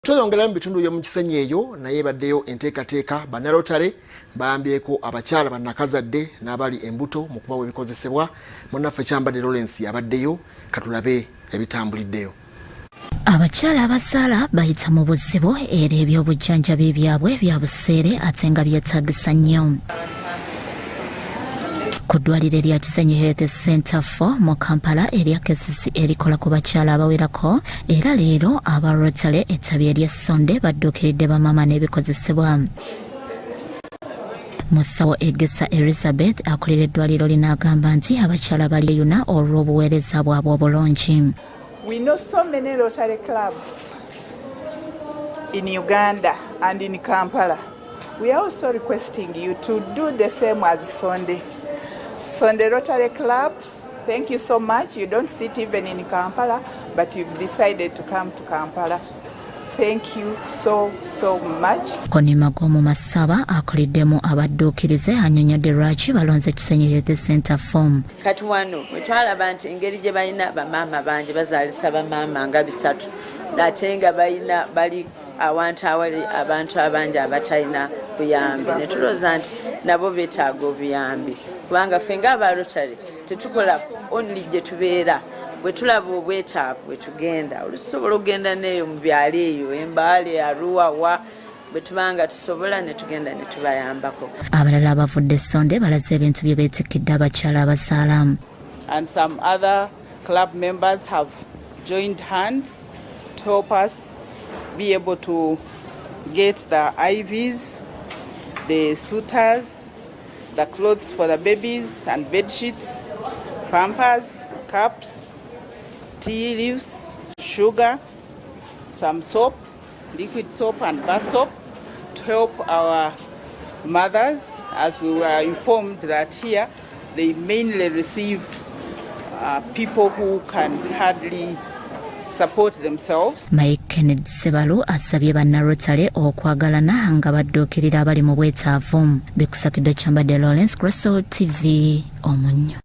Tweyongera mu bitundu by'omu Kisenyi eyo naye baddeyo enteekateeka banna Rotary bayambyeko abakyala bannakazadde n'abali embuto mu kubawa ebikozesebwa. Munnaffe Kyambadde Lawrence abaddeyo katulabe ebitambuliddeyo. Abakyala abazaala bayita mu buzibu era ebyobujjanjabi byabwe bya buseere ate nga byetaagisa nnyo. Ku ddwaliro erya Kisenyi Health Center 4 mu Kampala erya KCC erikola ku bakyala abawerako era leero aba Rotary ettabi ery'essonde badduukiridde bamaama n'ebikozesebwa. Musawo Egesa Elizabeth akulira eddwaliro lino agamba nti abakyala baliyuna olw'obuweereza bwabwe obulungi. We know so many Rotary clubs in Uganda and in Kampala. We are also requesting you to do the same as Sonde. Sonde Rotary Club, thank you so much. You don't sit even in Kampala, but you've decided to come to Kampala. Thank you so much. Konima gomu masaba akuliddemu abadduukirize annyonnyodde lwaki balonze Kisenyi Health Center form. Kati wano wetwalaba nti engeri gye balina bamaama bangi bazaalisa bamaama nga 3 ate nga balina bali awantu awali abantu abangi abatalina buyambi ne tulowooza nti nabo beetaaga obuyambi kubanga ffe ng'aba Rotary tetukola only gye tubeera. Bwe tulaba obwetaavu bwe tugenda olusobola okugenda neeyo mu byalo eyo Embaale Arua wa bwe tubanga tusobola ne tugenda ne tubayambako. Abalala abavudde Essonde balaze ebintu bye beetikidde abakyala abazaala. And some other club members have joined hands to help us be able to get the IVs, the suitors, the clothes for the babies and bed sheets, pampers, cups, tea leaves, sugar, some soap, liquid soap and bar soap to help our mothers, as we were informed that here they mainly receive people who can hardly support themselves. Mike Kennedy Sebalu asabye banna Rotary okwagalana nga badduukirira abali mu bwetaavu. Bikusakidde Kyambadde Lawrence, Crystal TV, Omunyo.